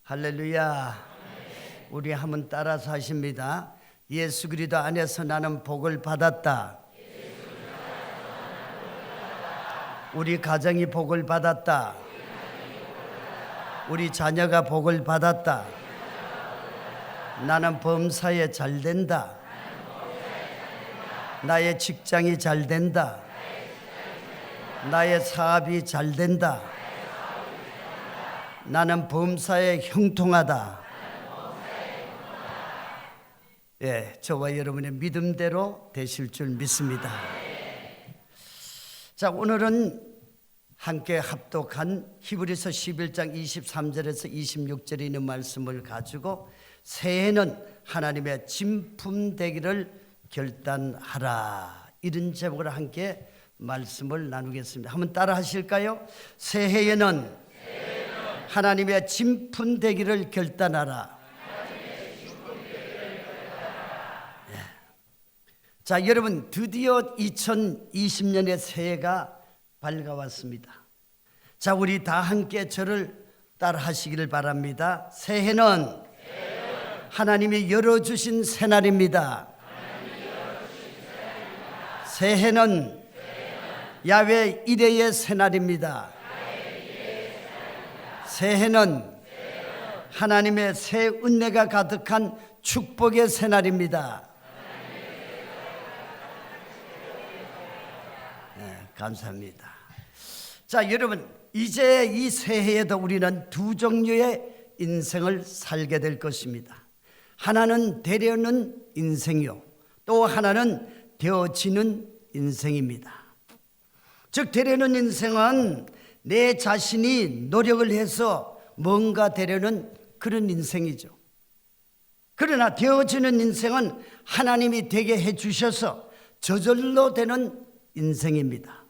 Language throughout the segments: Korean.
할렐루야. 우리 한번 따라서 하십니다. 예수 그리스도 안에서 나는 복을 받았다. 우리 가정이 복을 받았다. 우리 자녀가 복을 받았다. 나는 범사에 잘 된다. 나의 직장이 잘 된다. 나의 사업이 잘 된다. 나는 범사에 형통하다. 예, 저와 여러분의 믿음대로 되실 줄 믿습니다. 자, 오늘은 함께 합독한 히브리서 11장 23절에서 26절에 있는 말씀을 가지고 새해는 하나님의 진품 되기를 결단하라, 이런 제목으로 함께 말씀을 나누겠습니다. 한번 따라 하실까요? 새해에는 하나님의 진품 되기를 결단하라. 예. 자, 여러분, 드디어 2020년의 새해가 밝아왔습니다. 자, 우리 다 함께 저를 따라 하시기를 바랍니다. 새해는 하나님이 열어주신 새날입니다. 새해는 야훼 이레의 새날입니다. 새해는 하나님의 새 은혜가 가득한 축복의 새날입니다. 네, 감사합니다. 자, 여러분, 이제 이 새해에도 우리는 두 종류의 인생을 살게 될 것입니다. 하나는 되려는 인생이요, 또 하나는 되어지는 인생입니다. 즉, 되려는 인생은 내 자신이 노력을 해서 뭔가 되려는 그런 인생이죠. 그러나 되어지는 인생은 하나님이 되게 해주셔서 저절로 되는 인생입니다.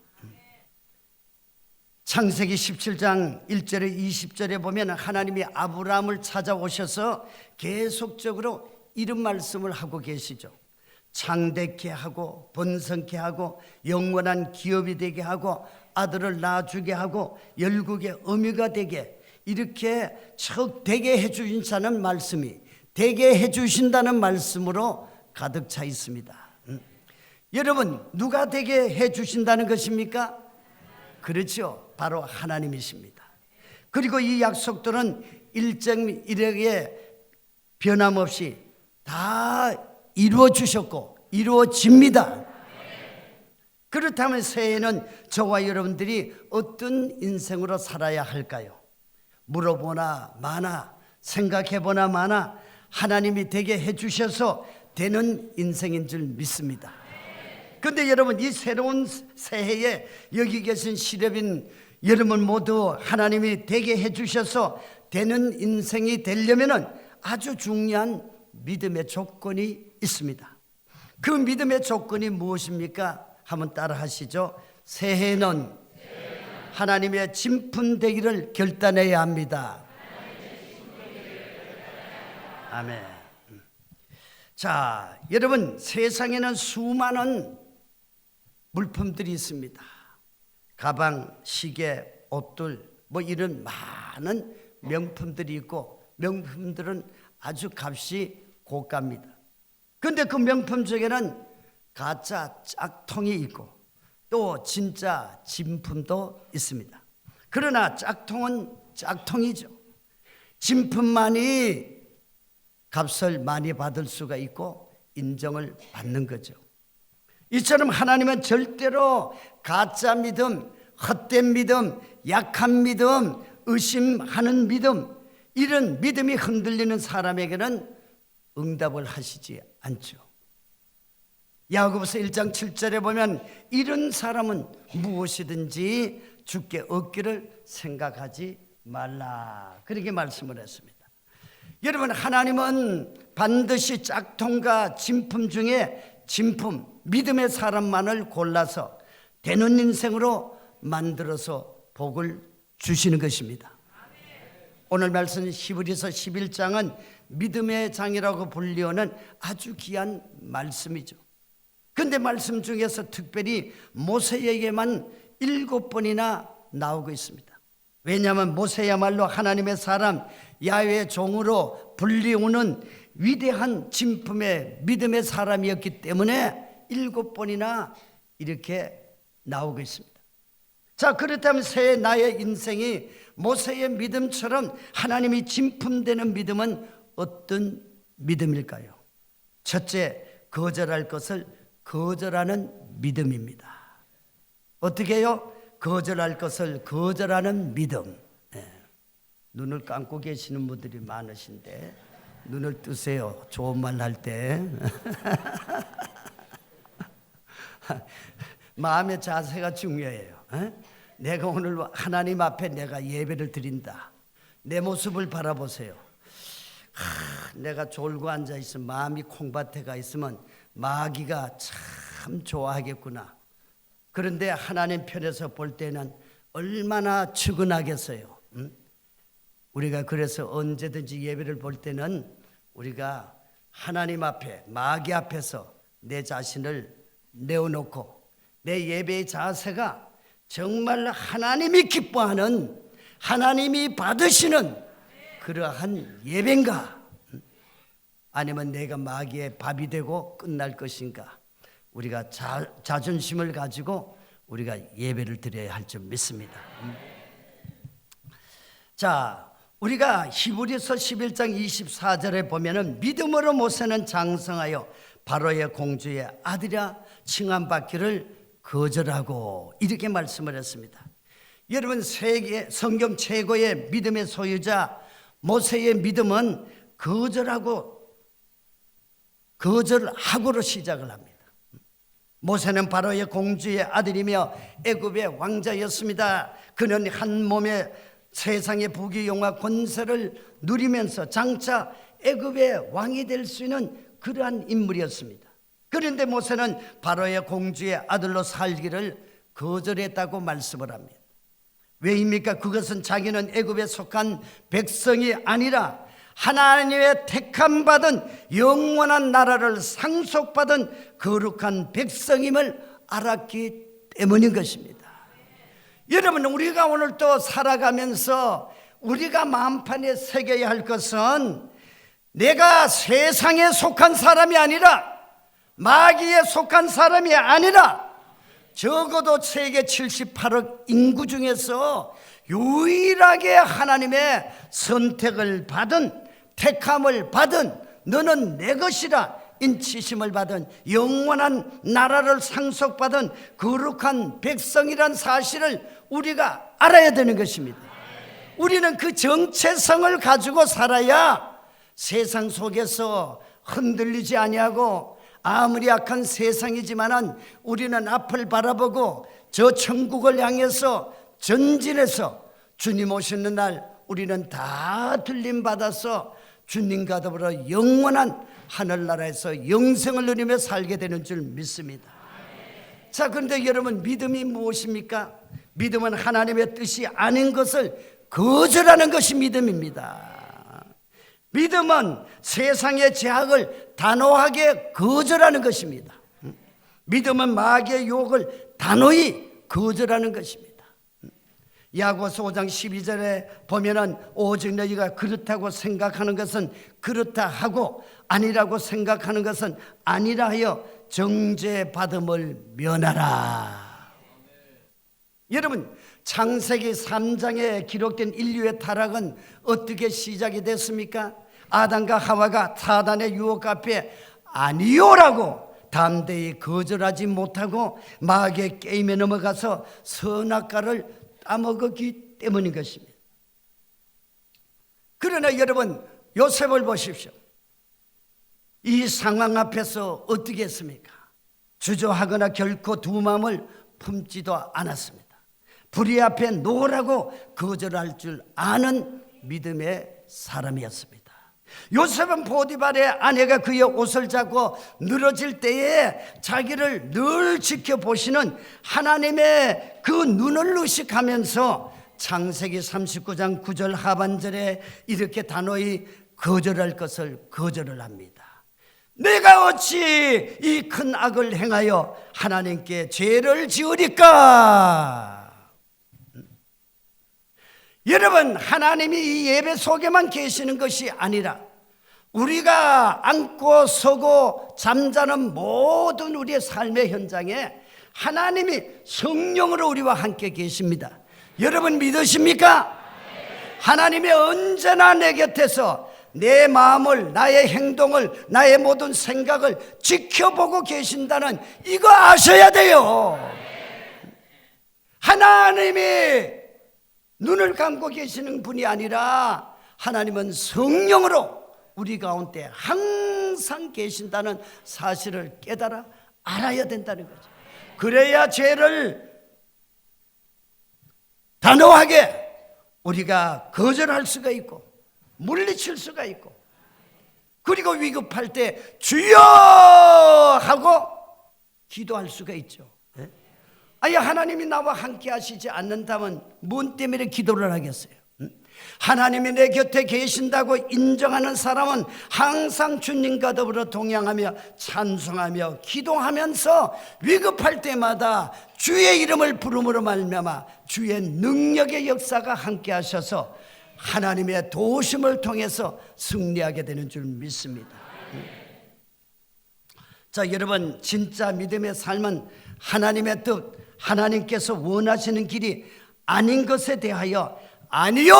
창세기 17장 1절에 20절에 보면 하나님이 아브라함을 찾아오셔서 계속적으로 이런 말씀을 하고 계시죠. 창대케 하고 번성케 하고 영원한 기업이 되게 하고 아들을 낳아주게 하고 열국의 어미가 되게, 이렇게 척 되게 해주신다는 말씀이, 되게 해주신다는 말씀으로 가득 차 있습니다. 여러분, 누가 되게 해주신다는 것입니까? 그렇죠, 바로 하나님이십니다. 그리고 이 약속들은 일정일하게 변함없이 다 이루어 주셨고 이루어집니다. 그렇다면 새해에는 저와 여러분들이 어떤 인생으로 살아야 할까요? 물어보나 마나 생각해보나 마나 하나님이 되게 해주셔서 되는 인생인 줄 믿습니다. 그런데 여러분, 이 새로운 새해에 여기 계신 시랩인 여러분 모두 하나님이 되게 해주셔서 되는 인생이 되려면 아주 중요한 믿음의 조건이 있습니다. 그 믿음의 조건이 무엇입니까? 한번 따라 하시죠. 새해는 하나님의 진품 되기를 결단해야 합니다. 아멘. 자, 여러분, 세상에는 수많은 물품들이 있습니다. 가방, 시계, 옷들, 뭐 이런 많은 명품들이 있고, 명품들은 아주 값이 고가입니다. 그런데 그 명품 중에는 가짜 짝퉁이 있고 또 진짜 진품도 있습니다. 그러나 짝퉁은 짝퉁이죠. 진품만이 값을 많이 받을 수가 있고 인정을 받는 거죠. 이처럼 하나님은 절대로 가짜 믿음, 헛된 믿음, 약한 믿음, 의심하는 믿음, 이런 믿음이 흔들리는 사람에게는 응답을 하시지 않죠. 야고보서 1장 7절에 보면 이런 사람은 무엇이든지 주께 얻기를 생각하지 말라, 그렇게 말씀을 했습니다. 여러분, 하나님은 반드시 짝퉁과 진품 중에 진품, 믿음의 사람만을 골라서 되는 인생으로 만들어서 복을 주시는 것입니다. 오늘 말씀 히브리서 11장은 믿음의 장이라고 불리우는 아주 귀한 말씀이죠. 그런데 말씀 중에서 특별히 모세에게만 7번이나 나오고 있습니다. 왜냐하면 모세야말로 하나님의 사람, 야훼의 종으로 불리우는 위대한 진품의 믿음의 사람이었기 때문에 7번이나 이렇게 나오고 있습니다. 자, 그렇다면 새 나의 인생이 모세의 믿음처럼 하나님이 진품되는 믿음은 어떤 믿음일까요? 첫째, 거절할 것을 거절하는 믿음입니다. 어떻게 해요? 거절할 것을 거절하는 믿음. 눈을 감고 계시는 분들이 많으신데 눈을 뜨세요. 좋은 말 할 때. 마음의 자세가 중요해요. 내가 오늘 하나님 앞에 내가 예배를 드린다. 내 모습을 바라보세요. 내가 졸고 앉아 있으면, 마음이 콩밭에 가 있으면 마귀가 참 좋아하겠구나. 그런데 하나님 편에서 볼 때는 얼마나 측은하겠어요. 우리가 그래서 언제든지 예배를 볼 때는 우리가 하나님 앞에, 마귀 앞에서 내 자신을 내어놓고 내 예배의 자세가 정말 하나님이 기뻐하는, 하나님이 받으시는 그러한 예배인가? 아니면 내가 마귀의 밥이 되고 끝날 것인가? 우리가 자존심을 가지고 우리가 예배를 드려야 할 줄 믿습니다. 자, 우리가 히브리서 11장 24절에 보면은 믿음으로 모세는 장성하여 바로의 공주의 아들이라 칭함받기를 거절하고 이렇게 말씀을 했습니다. 여러분, 세계 성경 최고의 믿음의 소유자 모세의 믿음은 거절하고로 시작을 합니다. 모세는 바로의 공주의 아들이며 애굽의 왕자였습니다. 그는 한 몸에 세상의 부귀영화 권세를 누리면서 장차 애굽의 왕이 될 수 있는 그러한 인물이었습니다. 그런데 모세는 바로의 공주의 아들로 살기를 거절했다고 말씀을 합니다. 왜입니까? 그것은 자기는 애굽에 속한 백성이 아니라 하나님의 택함 받은 영원한 나라를 상속받은 거룩한 백성임을 알았기 때문인 것입니다. 여러분, 우리가 오늘 또 살아가면서 우리가 마음판에 새겨야 할 것은 내가 세상에 속한 사람이 아니라, 마귀에 속한 사람이 아니라, 적어도 세계 78억 인구 중에서 유일하게 하나님의 선택을 받은, 택함을 받은, 너는 내 것이라 인치심을 받은 영원한 나라를 상속받은 거룩한 백성이란 사실을 우리가 알아야 되는 것입니다. 우리는 그 정체성을 가지고 살아야 세상 속에서 흔들리지 아니하고, 아무리 악한 세상이지만은 우리는 앞을 바라보고 저 천국을 향해서 전진해서 주님 오시는 날 우리는 다 들림받아서 주님과 더불어 영원한 하늘나라에서 영생을 누리며 살게 되는 줄 믿습니다. 자, 그런데 여러분, 믿음이 무엇입니까? 믿음은 하나님의 뜻이 아닌 것을 거절하는 것이 믿음입니다. 믿음은 세상의 제약을 단호하게 거절하는 것입니다. 믿음은 마귀의 유혹을 단호히 거절하는 것입니다. 야고보서 5장 12절에 보면은 오직 너희가 그렇다고 생각하는 것은 그렇다 하고 아니라고 생각하는 것은 아니라 하여 정죄받음을 면하라. 여러분, 창세기 3장에 기록된 인류의 타락은 어떻게 시작이 됐습니까? 아담과 하와가 사단의 유혹 앞에 아니요라고 담대히 거절하지 못하고 마귀의 게임에 넘어가서 선악과를 따먹었기 때문인 것입니다. 그러나 여러분, 요셉을 보십시오. 이 상황 앞에서 어떻게 했습니까? 주저하거나 결코 두 마음을 품지도 않았습니다. 불의 앞에 놓으라고 거절할 줄 아는 믿음의 사람이었습니다. 요셉은 포디발의 아내가 그의 옷을 잡고 늘어질 때에 자기를 늘 지켜보시는 하나님의 그 눈을 의식하면서 창세기 39장 9절 하반절에 이렇게 단호히 거절할 것을 거절을 합니다. 내가 어찌 이 큰 악을 행하여 하나님께 죄를 지으리까? 여러분, 하나님이 이 예배 속에만 계시는 것이 아니라 우리가 앉고 서고 잠자는 모든 우리의 삶의 현장에 하나님이 성령으로 우리와 함께 계십니다. 여러분 믿으십니까? 하나님이 언제나 내 곁에서 내 마음을, 나의 행동을, 나의 모든 생각을 지켜보고 계신다는 이거 아셔야 돼요. 하나님이 눈을 감고 계시는 분이 아니라 하나님은 성령으로 우리 가운데 항상 계신다는 사실을 깨달아 알아야 된다는 거죠. 그래야 죄를 단호하게 우리가 거절할 수가 있고 물리칠 수가 있고, 그리고 위급할 때 주여 하고 기도할 수가 있죠. 아니, 하나님이 나와 함께 하시지 않는다면 뭔 때문에 기도를 하겠어요? 하나님이 내 곁에 계신다고 인정하는 사람은 항상 주님과 더불어 동행하며 찬송하며 기도하면서 위급할 때마다 주의 이름을 부름으로 말미암아 주의 능력의 역사가 함께 하셔서 하나님의 도우심을 통해서 승리하게 되는 줄 믿습니다. 자, 여러분, 진짜 믿음의 삶은 하나님의 뜻, 하나님께서 원하시는 길이 아닌 것에 대하여 아니요,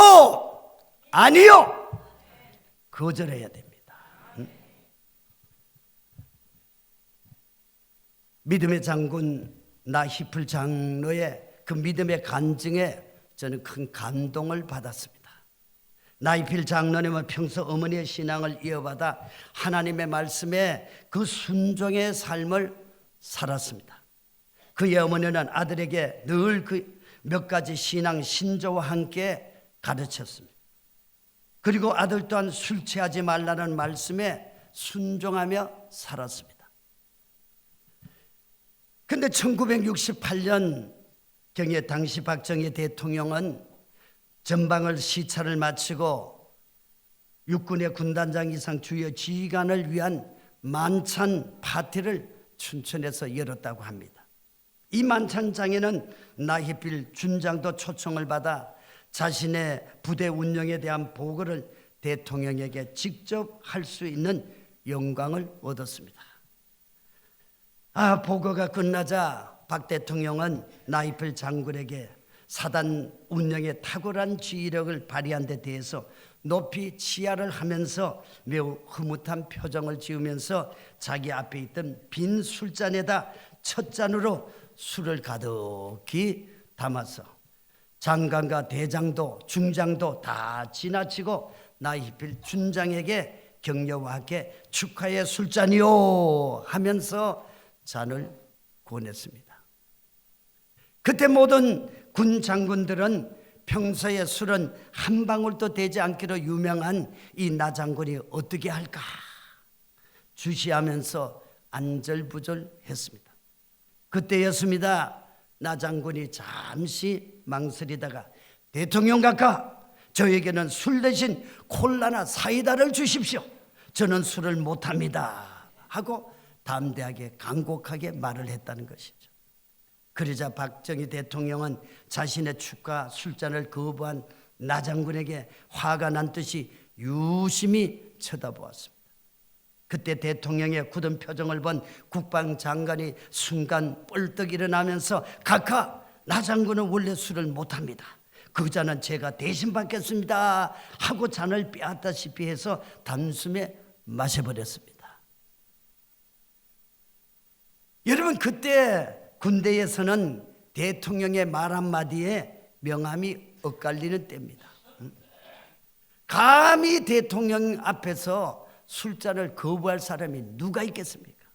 아니요 거절해야 됩니다. 믿음의 장군 나히플 장로의 그 믿음의 간증에 저는 큰 감동을 받았습니다. 나히필 장로님은 평소 어머니의 신앙을 이어받아 하나님의 말씀에 그 순종의 삶을 살았습니다. 그의 어머니는 아들에게 늘 그 몇 가지 신앙 신조와 함께 가르쳤습니다. 그리고 아들 또한 술 취하지 말라는 말씀에 순종하며 살았습니다. 그런데 1968년 경에 당시 박정희 대통령은 전방을 시찰을 마치고 육군의 군단장 이상 주요 지휘관을 위한 만찬 파티를 춘천에서 열었다고 합니다. 이 만찬장에는 나히필 준장도 초청을 받아 자신의 부대 운영에 대한 보고를 대통령에게 직접 할 수 있는 영광을 얻었습니다. 보고가 끝나자 박 대통령은 나히필 장군에게 사단 운영에 탁월한 지휘력을 발휘한 데 대해서 높이 치하를 하면서 매우 흐뭇한 표정을 지으면서 자기 앞에 있던 빈 술잔에다 첫 잔으로 술을 가득히 담아서 장관과 대장도 중장도 다 지나치고 나히필 준장에게 격려와 함께 축하의 술잔이요 하면서 잔을 권했습니다. 그때 모든 군 장군들은 평소에 술은 한 방울도 되지 않기로 유명한 이 나 장군이 어떻게 할까 주시하면서 안절부절했습니다. 그때였습니다. 나 장군이 잠시 망설이다가 대통령 각하, 저에게는 술 대신 콜라나 사이다를 주십시오. 저는 술을 못합니다 하고 담대하게 간곡하게 말을 했다는 것이죠. 그러자 박정희 대통령은 자신의 축하 술잔을 거부한 나 장군에게 화가 난 듯이 유심히 쳐다보았습니다. 그때 대통령의 굳은 표정을 본 국방장관이 순간 뻘떡 일어나면서 각하, 나 장군은 원래 술을 못합니다. 그 잔은 제가 대신 받겠습니다 하고 잔을 빼앗다시피 해서 단숨에 마셔버렸습니다. 여러분, 그때 군대에서는 대통령의 말 한마디에 명함이 엇갈리는 때입니다. 감히 대통령 앞에서 술잔을 거부할 사람이 누가 있겠습니까?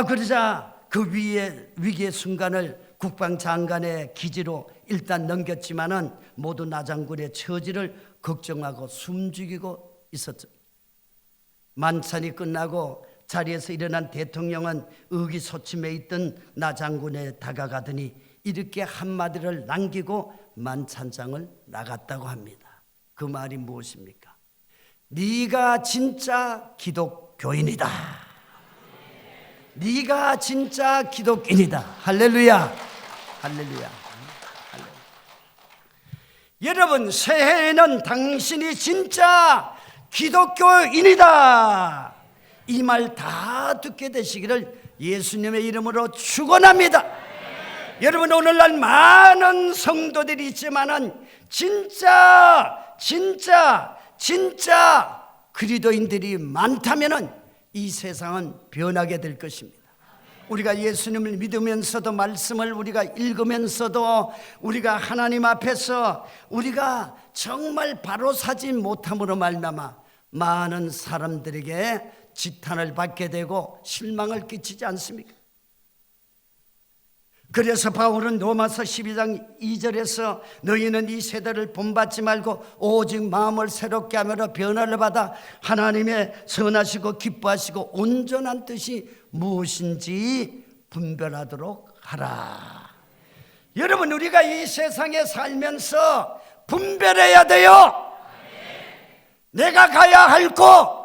그러자 그 위기의 순간을 국방장관의 기지로 일단 넘겼지만은 모두 나 장군의 처지를 걱정하고 숨죽이고 있었죠. 만찬이 끝나고 자리에서 일어난 대통령은 의기소침해 있던 나 장군에 다가가더니 이렇게 한마디를 남기고 만찬장을 나갔다고 합니다. 그 말이 무엇입니까? 네가 진짜 기독교인이다. 네가 진짜 기독교인이다. 할렐루야. 할렐루야. 여러분, 새해에는 당신이 진짜 기독교인이다, 이 말 다 듣게 되시기를 예수님의 이름으로 축원합니다. 여러분, 오늘날 많은 성도들이 있지만은 진짜 그리스도인들이 많다면은 이 세상은 변하게 될 것입니다. 우리가 예수님을 믿으면서도, 말씀을 우리가 읽으면서도, 우리가 하나님 앞에서 우리가 정말 바로 사지 못함으로 말미암아 많은 사람들에게 지탄을 받게 되고 실망을 끼치지 않습니까? 그래서 바울은 로마서 12장 2절에서 너희는 이 세대를 본받지 말고 오직 마음을 새롭게 하며 변화를 받아 하나님의 선하시고 기뻐하시고 온전한 뜻이 무엇인지 분별하도록 하라. 여러분, 우리가 이 세상에 살면서 분별해야 돼요. 내가 가야 할 곳,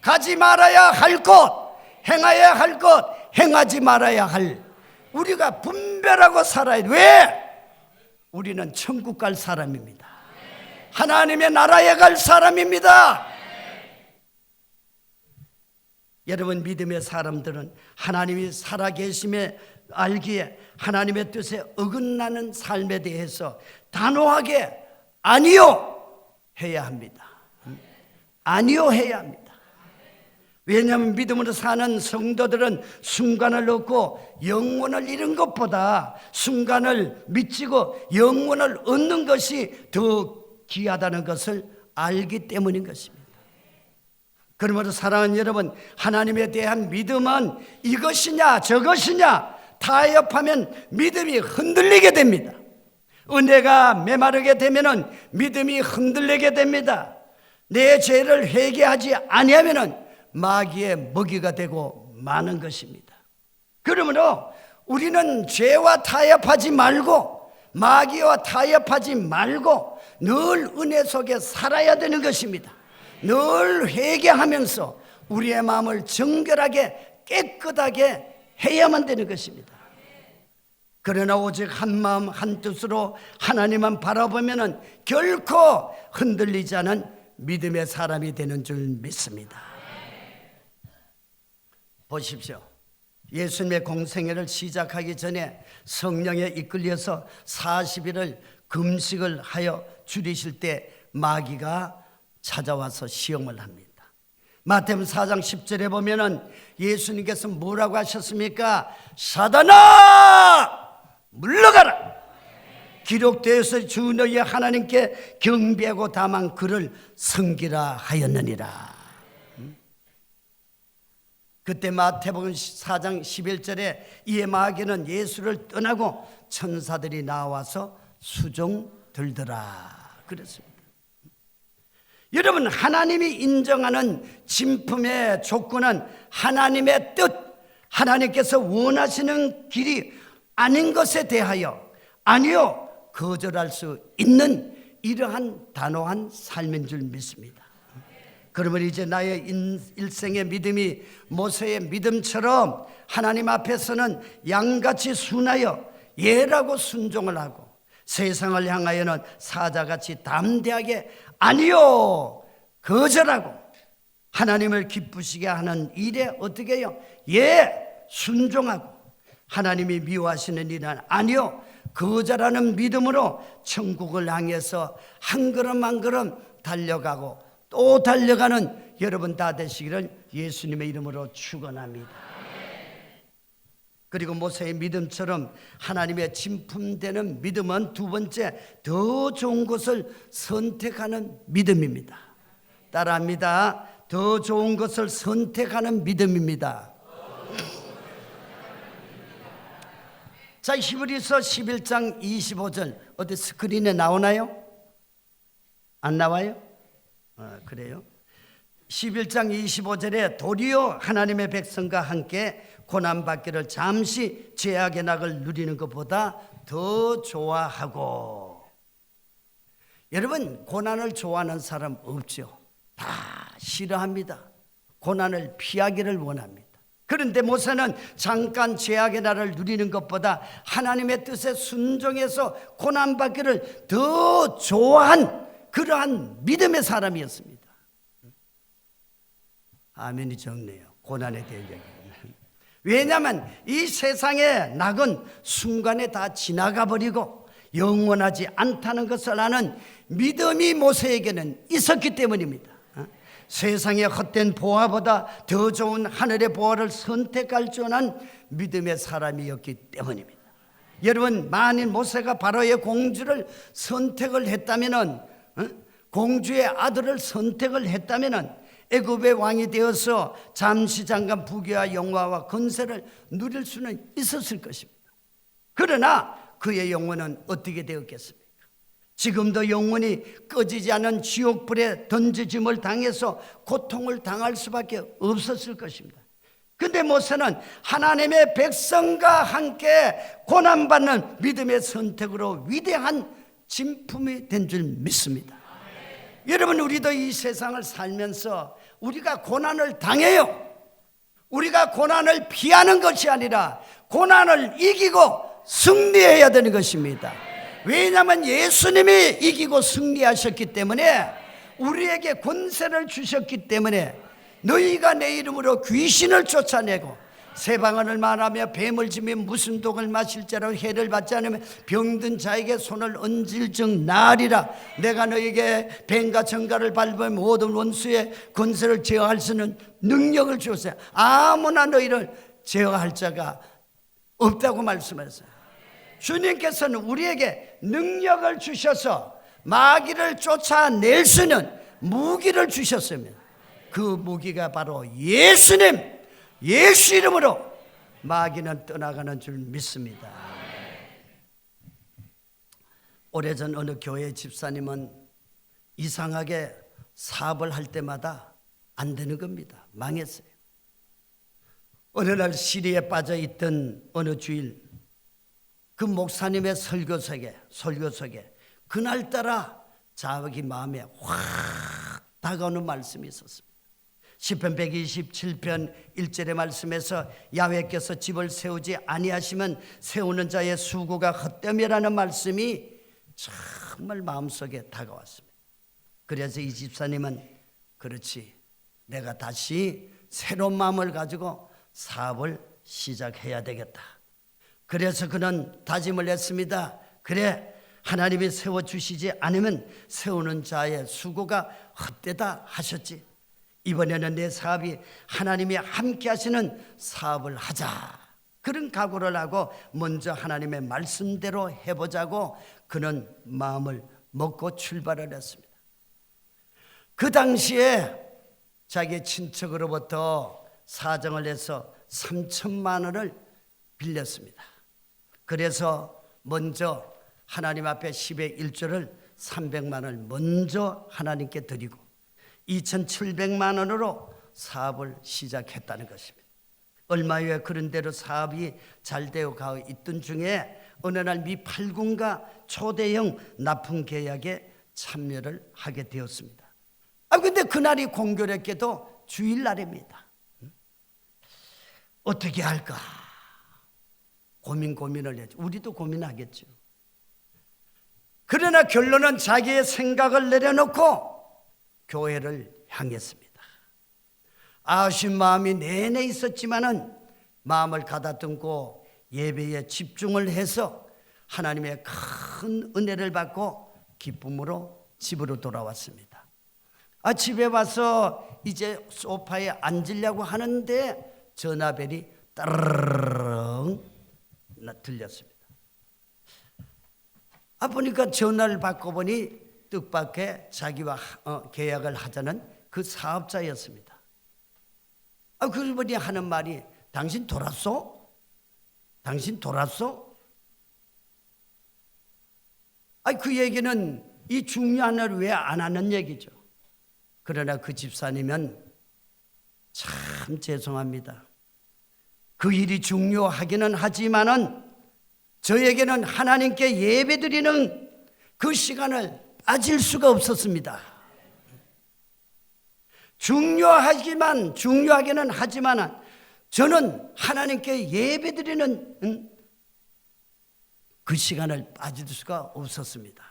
가지 말아야 할 곳, 행해야 할 곳, 행하지 말아야 할, 우리가 분별하고 살아야 돼. 왜? 우리는 천국 갈 사람입니다. 하나님의 나라에 갈 사람입니다. 여러분, 믿음의 사람들은 하나님이 살아계심에 알기에 하나님의 뜻에 어긋나는 삶에 대해서 단호하게 아니요 해야 합니다. 아니요 해야 합니다. 왜냐하면 믿음으로 사는 성도들은 순간을 얻고 영원을 잃은 것보다 순간을 미치고 영원을 얻는 것이 더 귀하다는 것을 알기 때문인 것입니다. 그러므로 사랑하는 여러분, 하나님에 대한 믿음은 이것이냐 저것이냐 타협하면 믿음이 흔들리게 됩니다. 은혜가 메마르게 되면 믿음이 흔들리게 됩니다. 내 죄를 회개하지 아니하면 마귀의 먹이가 되고 마는 것입니다. 그러므로 우리는 죄와 타협하지 말고 마귀와 타협하지 말고 늘 은혜 속에 살아야 되는 것입니다. 늘 회개하면서 우리의 마음을 정결하게 깨끗하게 해야만 되는 것입니다. 그러나 오직 한 마음 한 뜻으로 하나님만 바라보면 결코 흔들리지 않은 믿음의 사람이 되는 줄 믿습니다. 보십시오. 예수님의 공생애를 시작하기 전에 성령에 이끌려서 40일을 금식을 하여 줄이실 때 마귀가 찾아와서 시험을 합니다. 마태복음 4장 10절에 보면은 예수님께서 뭐라고 하셨습니까? 사단아 물러가라. 기록되어서 주 너희 하나님께 경배하고 다만 그를 섬기라 하였느니라. 그때 마태복음 4장 11절에 이에 마귀는 예수를 떠나고 천사들이 나와서 수종 들더라 그랬습니다. 여러분, 하나님이 인정하는 진품의 조건은 하나님의 뜻, 하나님께서 원하시는 길이 아닌 것에 대하여 아니요 거절할 수 있는 이러한 단호한 삶인 줄 믿습니다. 그러면 이제 나의 일생의 믿음이 모세의 믿음처럼 하나님 앞에서는 양같이 순하여 예라고 순종을 하고 세상을 향하여는 사자같이 담대하게 아니요 거절하고 하나님을 기쁘시게 하는 일에 어떻게 해요? 예 순종하고 하나님이 미워하시는 일은 아니요 거절하는 믿음으로 천국을 향해서 한 걸음 한 걸음 달려가고 또 달려가는 여러분 다 되시기를 예수님의 이름으로 축원합니다. 그리고 모세의 믿음처럼 하나님의 진품되는 믿음은 두 번째, 더 좋은 것을 선택하는 믿음입니다. 따라합니다. 더 좋은 것을 선택하는 믿음입니다. 자, 히브리서 11장 25절 어디 스크린에 나오나요? 안 나와요? 그래요? 11장 25절에 도리어 하나님의 백성과 함께 고난받기를 잠시 죄악의 낙을 누리는 것보다 더 좋아하고. 여러분, 고난을 좋아하는 사람 없죠? 다 싫어합니다. 고난을 피하기를 원합니다. 그런데 모세는 잠깐 죄악의 날을 누리는 것보다 하나님의 뜻에 순종해서 고난받기를 더 좋아한 그러한 믿음의 사람이었습니다. 아멘이 적네요. 고난에 대한 얘기는. 왜냐하면 이 세상의 낙은 순간에 다 지나가 버리고 영원하지 않다는 것을 아는 믿음이 모세에게는 있었기 때문입니다. 세상의 헛된 보화보다 더 좋은 하늘의 보화를 선택할 줄 아는 믿음의 사람이었기 때문입니다. 여러분, 만일 모세가 바로의 공주를 선택을 했다면은, 공주의 아들을 선택을 했다면은 애굽의 왕이 되어서 잠시 잠깐 부귀와 영화와 건세를 누릴 수는 있었을 것입니다. 그러나 그의 영혼은 어떻게 되었겠습니까? 지금도 영원히 꺼지지 않은 지옥불에 던져짐을 당해서 고통을 당할 수밖에 없었을 것입니다. 근데 모세는 하나님의 백성과 함께 고난받는 믿음의 선택으로 위대한 진품이 된 줄 믿습니다. 여러분, 우리도 이 세상을 살면서 우리가 고난을 당해요. 우리가 고난을 피하는 것이 아니라 고난을 이기고 승리해야 되는 것입니다. 왜냐하면 예수님이 이기고 승리하셨기 때문에, 우리에게 권세를 주셨기 때문에 너희가 내 이름으로 귀신을 쫓아내고 세방언을 말하며 뱀을 지며 무슨 독을 마실지라도 해를 받지 않으면 병든 자에게 손을 얹을 즉 나으리라. 내가 너에게 뱀과 정갈을 밟으며 모든 원수의 권세를 제어할 수 있는 능력을 주었어요. 아무나 너희를 제어할 자가 없다고 말씀하셨어요. 주님께서는 우리에게 능력을 주셔서 마귀를 쫓아낼 수 있는 무기를 주셨습니다. 그 무기가 바로 예수님, 예수 이름으로 마귀는 떠나가는 줄 믿습니다. 오래전 어느 교회 집사님은 이상하게 사업을 할 때마다 안 되는 겁니다. 망했어요. 어느 날 시리에 빠져 있던 어느 주일, 그 목사님의 설교 속에 그날따라 자기 마음에 확 다가오는 말씀이 있었습니다. 시편 127편 1절의 말씀에서 야훼께서 집을 세우지 아니하시면 세우는 자의 수고가 헛됨이라는 말씀이 정말 마음속에 다가왔습니다. 그래서 이 집사님은, 그렇지, 내가 다시 새로운 마음을 가지고 사업을 시작해야 되겠다. 그래서 그는 다짐을 했습니다. 그래, 하나님이 세워주시지 않으면 세우는 자의 수고가 헛되다 하셨지. 이번에는 내 사업이 하나님이 함께 하시는 사업을 하자. 그런 각오를 하고 먼저 하나님의 말씀대로 해보자고 그는 마음을 먹고 출발을 했습니다. 그 당시에 자기 친척으로부터 사정을 해서 3천만 원을 빌렸습니다. 그래서 먼저 하나님 앞에 10의 1조를 300만 원을 먼저 하나님께 드리고 2,700만 원으로 사업을 시작했다는 것입니다. 얼마 후에 그런 대로 사업이 잘 되어 가고 있던 중에 어느 날 미 8군과 초대형 납품 계약에 참여를 하게 되었습니다. 근데 그날이 공교롭게도 주일날입니다. 어떻게 할까? 고민을 했죠. 우리도 고민하겠죠. 그러나 결론은 자기의 생각을 내려놓고 교회를 향했습니다. 아쉬운 마음이 내내 있었지만은 마음을 가다듬고 예배에 집중을 해서 하나님의 큰 은혜를 받고 기쁨으로 집으로 돌아왔습니다. 집에 와서 이제 소파에 앉으려고 하는데 전화벨이 따르릉 들렸습니다. 보니까 전화를 받고 보니 뜻밖의 자기와 계약을 하자는 그 사업자였습니다. 그분이 하는 말이, 당신 돌았어? 당신 돌았어? 그 얘기는 이 중요한 일 왜 안 하는 얘기죠. 그러나 그 집사님은 참 죄송합니다. 그 일이 중요하기는 하지만은 저에게는 하나님께 예배드리는 그 시간을 빠질 수가 없었습니다. 중요하기는 하지만 저는 하나님께 예배드리는 그 시간을 빠질 수가 없었습니다.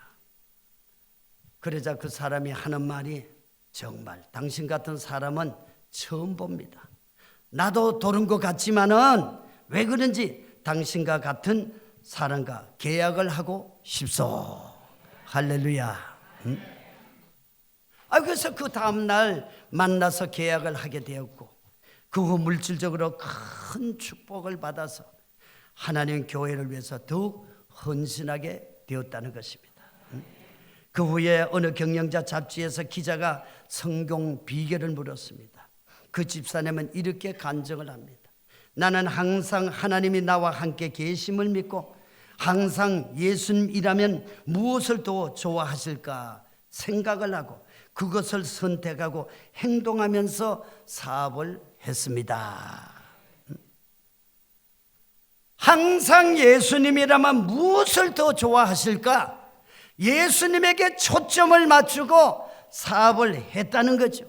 그러자 그 사람이 하는 말이 정말 당신 같은 사람은 처음 봅니다. 나도 도는 것 같지만은 왜 그런지 당신과 같은 사람과 계약을 하고 싶소. 할렐루야. 그래서 그 다음날 만나서 계약을 하게 되었고, 그 후 물질적으로 큰 축복을 받아서 하나님 교회를 위해서 더욱 헌신하게 되었다는 것입니다. 그 후에 어느 경영자 잡지에서 기자가 성공 비결을 물었습니다. 그 집사님은 이렇게 간증을 합니다. 나는 항상 하나님이 나와 함께 계심을 믿고 항상 예수님이라면 무엇을 더 좋아하실까 생각을 하고 그것을 선택하고 행동하면서 사업을 했습니다. 항상 예수님이라면 무엇을 더 좋아하실까? 예수님에게 초점을 맞추고 사업을 했다는 거죠.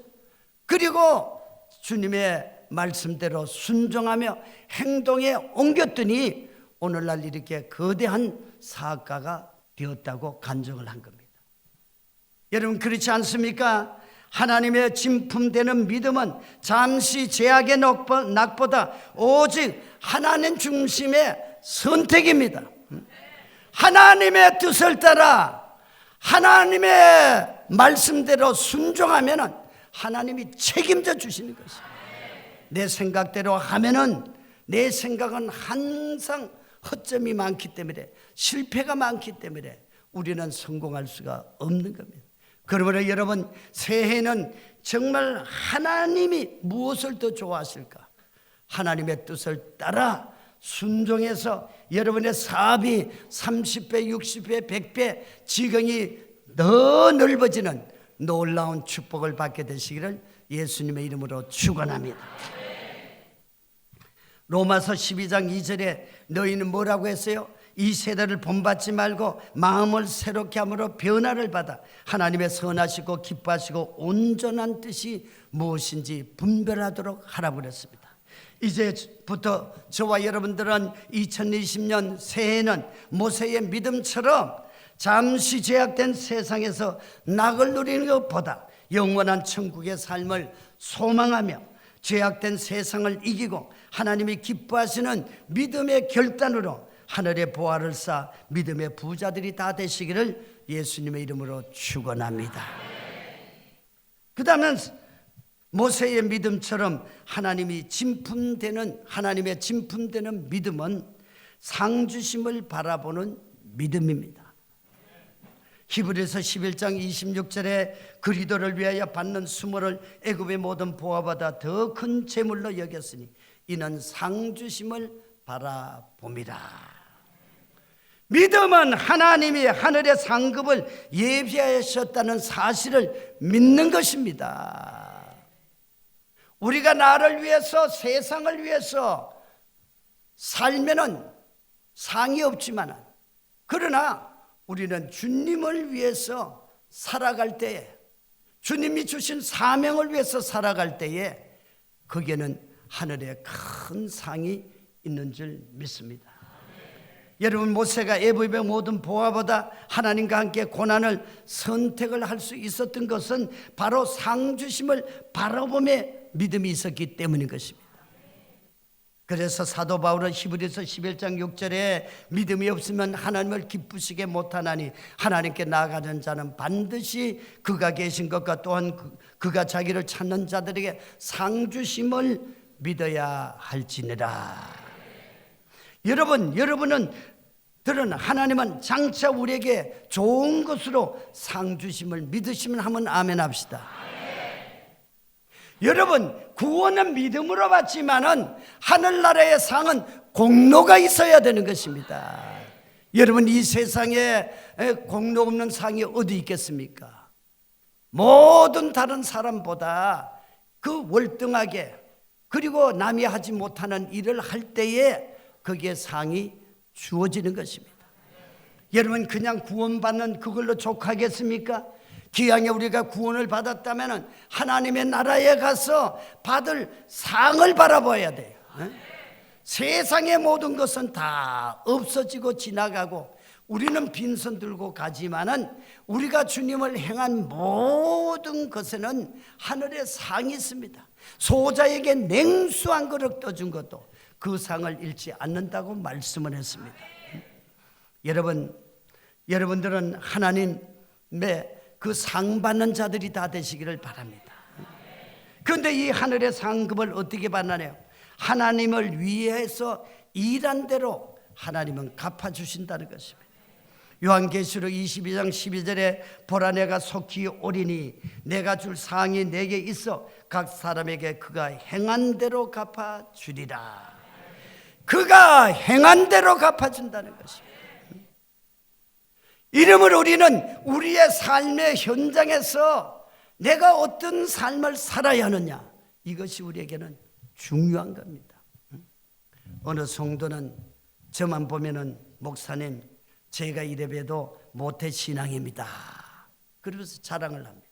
그리고 주님의 말씀대로 순종하며 행동에 옮겼더니 오늘날 이렇게 거대한 사업가가 되었다고 간증을 한 겁니다. 여러분, 그렇지 않습니까? 하나님의 진품되는 믿음은 잠시 제약의 낙보다 오직 하나님 중심의 선택입니다. 하나님의 뜻을 따라 하나님의 말씀대로 순종하면은 하나님이 책임져 주시는 것입니다. 내 생각대로 하면은 내 생각은 항상 허점이 많기 때문에, 실패가 많기 때문에 우리는 성공할 수가 없는 겁니다. 그러므로 여러분, 새해는 정말 하나님이 무엇을 더 좋아하실까? 하나님의 뜻을 따라 순종해서 여러분의 사업이 30배, 60배, 100배 지경이 더 넓어지는 놀라운 축복을 받게 되시기를 예수님의 이름으로 축원합니다. 로마서 12장 2절에 너희는 뭐라고 했어요? 이 세대를 본받지 말고 마음을 새롭게 함으로 변화를 받아 하나님의 선하시고 기뻐하시고 온전한 뜻이 무엇인지 분별하도록 하라고 그랬습니다. 이제부터 저와 여러분들은 2020년 새해는 모세의 믿음처럼 잠시 제약된 세상에서 낙을 누리는 것보다 영원한 천국의 삶을 소망하며 제약된 세상을 이기고 하나님이 기뻐하시는 믿음의 결단으로 하늘의 보화를 쌓아 믿음의 부자들이 다 되시기를 예수님의 이름으로 축원합니다. 그 다음에 모세의 믿음처럼 하나님의 진품되는 믿음은 상주심을 바라보는 믿음입니다. 히브리서 11장 26절에 그리스도를 위하여 받는 수모를 애굽의 모든 보화보다 더 큰 재물로 여겼으니 이는 상주심을 바라봅니다. 믿음은 하나님이 하늘의 상급을 예비하셨다는 사실을 믿는 것입니다. 우리가 나를 위해서, 세상을 위해서 살면은 상이 없지만, 그러나 우리는 주님을 위해서 살아갈 때에, 주님이 주신 사명을 위해서 살아갈 때에 거기에는 하늘에 큰 상이 있는 줄 믿습니다. 여러분, 모세가 애굽의 모든 보화보다 하나님과 함께 고난을 선택을 할 수 있었던 것은 바로 상주심을 바라보며 믿음이 있었기 때문인 것입니다. 그래서 사도 바울은 히브리서 11장 6절에 믿음이 없으면 하나님을 기쁘시게 못하나니 하나님께 나아가는 자는 반드시 그가 계신 것과 또한 그가 자기를 찾는 자들에게 상주심을 믿어야 할지니라. 여러분은 하나님은 장차 우리에게 좋은 것으로 상주심을 믿으시면 하면 아멘 합시다. 여러분, 구원은 믿음으로 받지만은 하늘나라의 상은 공로가 있어야 되는 것입니다. 여러분, 이 세상에 공로 없는 상이 어디 있겠습니까? 모든 다른 사람보다 그 월등하게, 그리고 남이 하지 못하는 일을 할 때에 거기에 상이 주어지는 것입니다. 여러분, 그냥 구원받는 그걸로 족하겠습니까? 기왕에 우리가 구원을 받았다면 하나님의 나라에 가서 받을 상을 바라봐야 돼요. 세상의 모든 것은 다 없어지고 지나가고 우리는 빈손 들고 가지만은 우리가 주님을 행한 모든 것에는 하늘에 상이 있습니다. 소자에게 냉수 한 그릇 떠준 것도 그 상을 잃지 않는다고 말씀을 했습니다. 여러분들은 하나님의 그 상 받는 자들이 다 되시기를 바랍니다. 그런데 이 하늘의 상급을 어떻게 받나요? 하나님을 위해서 일한 대로 하나님은 갚아주신다는 것입니다. 요한계시록 22장 12절에 보라 내가 속히 오리니 내가 줄 상이 내게 있어 각 사람에게 그가 행한 대로 갚아주리라. 그가 행한 대로 갚아준다는 것입니다. 이러므로 우리는 우리의 삶의 현장에서 내가 어떤 삶을 살아야 하느냐, 이것이 우리에게는 중요한 겁니다. 어느 성도는 저만 보면은 목사님 제가 이래봬도 모태신앙입니다 그러면서 자랑을 합니다.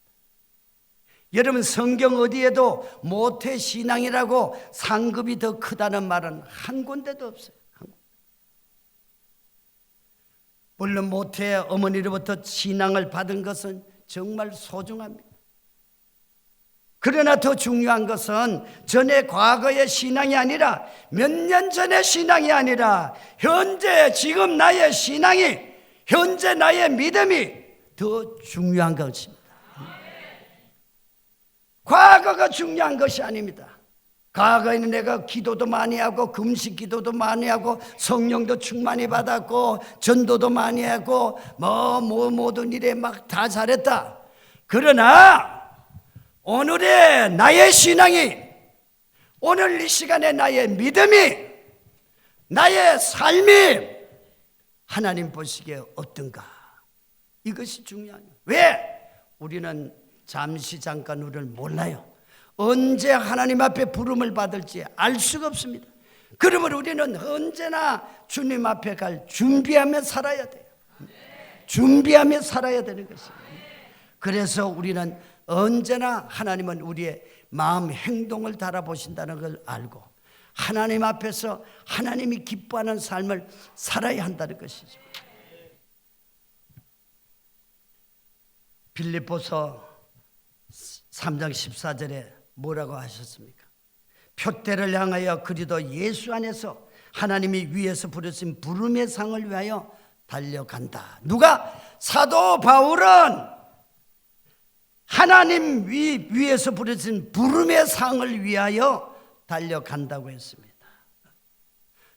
여러분 성경 어디에도 모태신앙이라고 상급이 더 크다는 말은 한 군데도 없어요. 물론 모태 어머니로부터 신앙을 받은 것은 정말 소중합니다. 그러나 더 중요한 것은 전에 과거의 신앙이 아니라 몇 년 전의 신앙이 아니라 현재 지금 나의 신앙이, 현재 나의 믿음이 더 중요한 것입니다. 과거가 중요한 것이 아닙니다. 과거에는 내가 기도도 많이 하고 금식 기도도 많이 하고 성령도 충만히 받았고 전도도 많이 하고 모든 일에 막 다 잘했다. 그러나 오늘의 나의 신앙이, 오늘 이 시간에 나의 믿음이, 나의 삶이 하나님 보시기에 어떤가? 이것이 중요해요. 왜? 우리는 잠깐 우리를 몰라요. 언제 하나님 앞에 부름을 받을지 알 수가 없습니다. 그러므로 우리는 언제나 주님 앞에 갈 준비하며 살아야 돼요. 준비하며 살아야 되는 것입니다. 그래서 우리는 언제나 하나님은 우리의 마음 행동을 달아보신다는 걸 알고 하나님 앞에서 하나님이 기뻐하는 삶을 살아야 한다는 것이죠. 빌립보서 3장 14절에 뭐라고 하셨습니까? 표대를 향하여 그리도 예수 안에서 하나님이 위에서 부르신 부름의 상을 위하여 달려간다. 누가? 사도 바울은 하나님 위에서 부르신 부름의 상을 위하여 달려간다고 했습니다.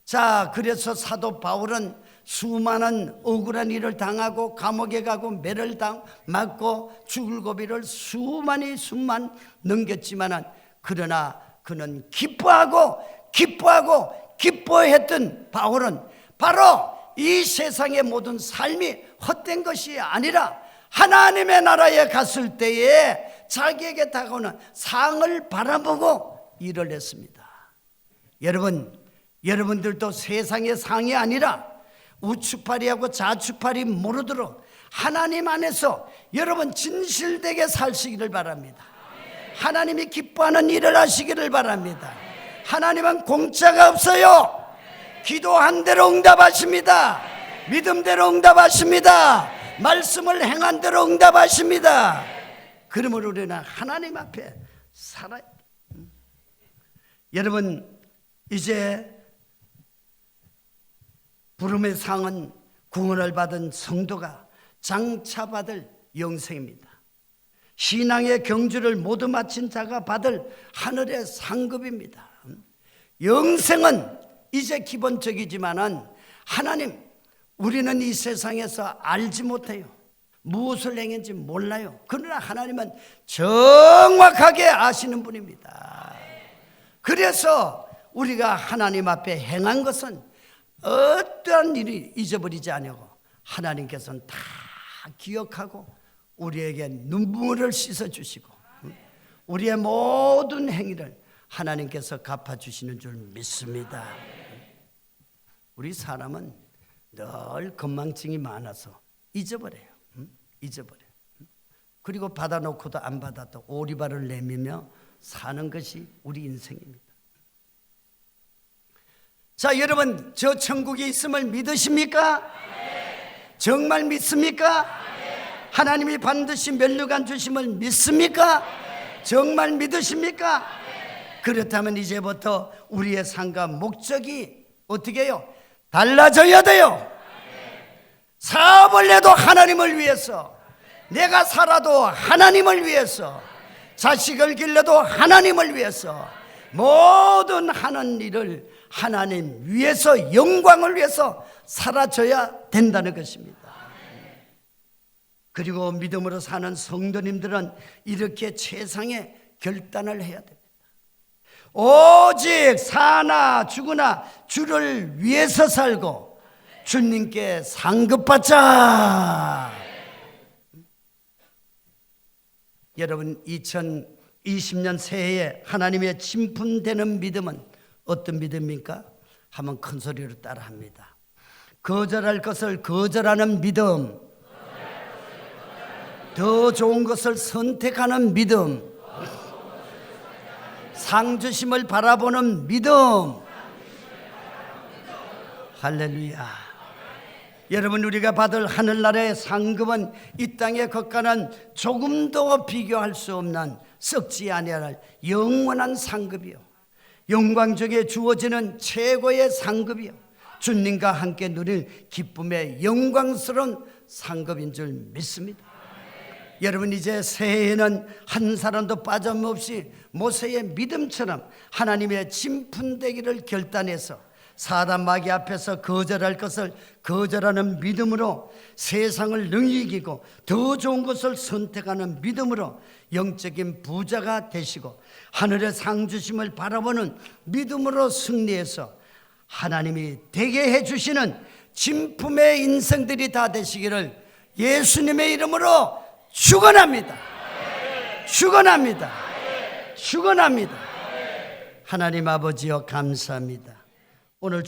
자, 그래서 사도 바울은 수많은 억울한 일을 당하고 감옥에 가고 매를 맞고 죽을 고비를 수만 넘겼지만 그러나 그는 기뻐했던 바울은 바로 이 세상의 모든 삶이 헛된 것이 아니라 하나님의 나라에 갔을 때에 자기에게 다가오는 상을 바라보고 일을 했습니다. 여러분들도 세상의 상이 아니라 우추파리하고 자추파리 모르도록 하나님 안에서 여러분 진실되게 사시기를 바랍니다. 하나님이 기뻐하는 일을 하시기를 바랍니다. 하나님은 공짜가 없어요. 기도한 대로 응답하십니다. 믿음대로 응답하십니다. 말씀을 행한 대로 응답하십니다. 그러므로 우리는 하나님 앞에 살아야 돼요. 여러분 이제 부름의 상은 구원을 받은 성도가 장차받을 영생입니다. 신앙의 경주를 모두 마친 자가 받을 하늘의 상급입니다. 영생은 이제 기본적이지만은 하나님, 우리는 이 세상에서 알지 못해요. 무엇을 행했는지 몰라요. 그러나 하나님은 정확하게 아시는 분입니다. 그래서 우리가 하나님 앞에 행한 것은 어떠한 일이 잊어버리지 않냐고 하나님께서는 다 기억하고 우리에게 눈물을 씻어주시고 우리의 모든 행위를 하나님께서 갚아주시는 줄 믿습니다. 우리 사람은 늘 건망증이 많아서 잊어버려요. 그리고 받아놓고도 안 받아도 오리발을 내밀며 사는 것이 우리 인생입니다. 자, 여러분, 저 천국에 있음을 믿으십니까? 정말 믿습니까? 하나님이 반드시 면류관 주심을 믿습니까? 정말 믿으십니까? 그렇다면 이제부터 우리의 삶과 목적이 어떻게 해요? 달라져야 돼요. 사업을 해도 하나님을 위해서, 내가 살아도 하나님을 위해서, 자식을 길러도 하나님을 위해서, 모든 하는 일을 하나님 위해서, 영광을 위해서 살아줘야 된다는 것입니다. 그리고 믿음으로 사는 성도님들은 이렇게 최상의 결단을 해야 됩니다. 오직 사나 죽으나 주를 위해서 살고 주님께 상급받자. 여러분, 2020년 새해에 하나님의 진품되는 믿음은 어떤 믿음입니까? 한번 큰 소리로 따라합니다. 거절할 것을 거절하는 믿음, 더 좋은 것을 선택하는 믿음, 상 주심을 바라보는 믿음. 할렐루야. 여러분, 우리가 받을 하늘나라의 상급은 이 땅의 것과는 조금도 비교할 수 없는 썩지 아니할 영원한 상급이요, 영광 중에 주어지는 최고의 상급이요, 주님과 함께 누릴 기쁨의 영광스러운 상급인 줄 믿습니다. 여러분, 이제 새해에는 한 사람도 빠짐없이 모세의 믿음처럼 하나님의 진품되기를 결단해서 사단 마귀 앞에서 거절할 것을 거절하는 믿음으로 세상을 능히 이기고 더 좋은 것을 선택하는 믿음으로 영적인 부자가 되시고 하늘의 상 주심을 바라보는 믿음으로 승리해서 하나님이 되게 해주시는 진품의 인생들이 다 되시기를 예수님의 이름으로 축원합니다. 축원합니다. 축원합니다. 하나님 아버지여, 감사합니다.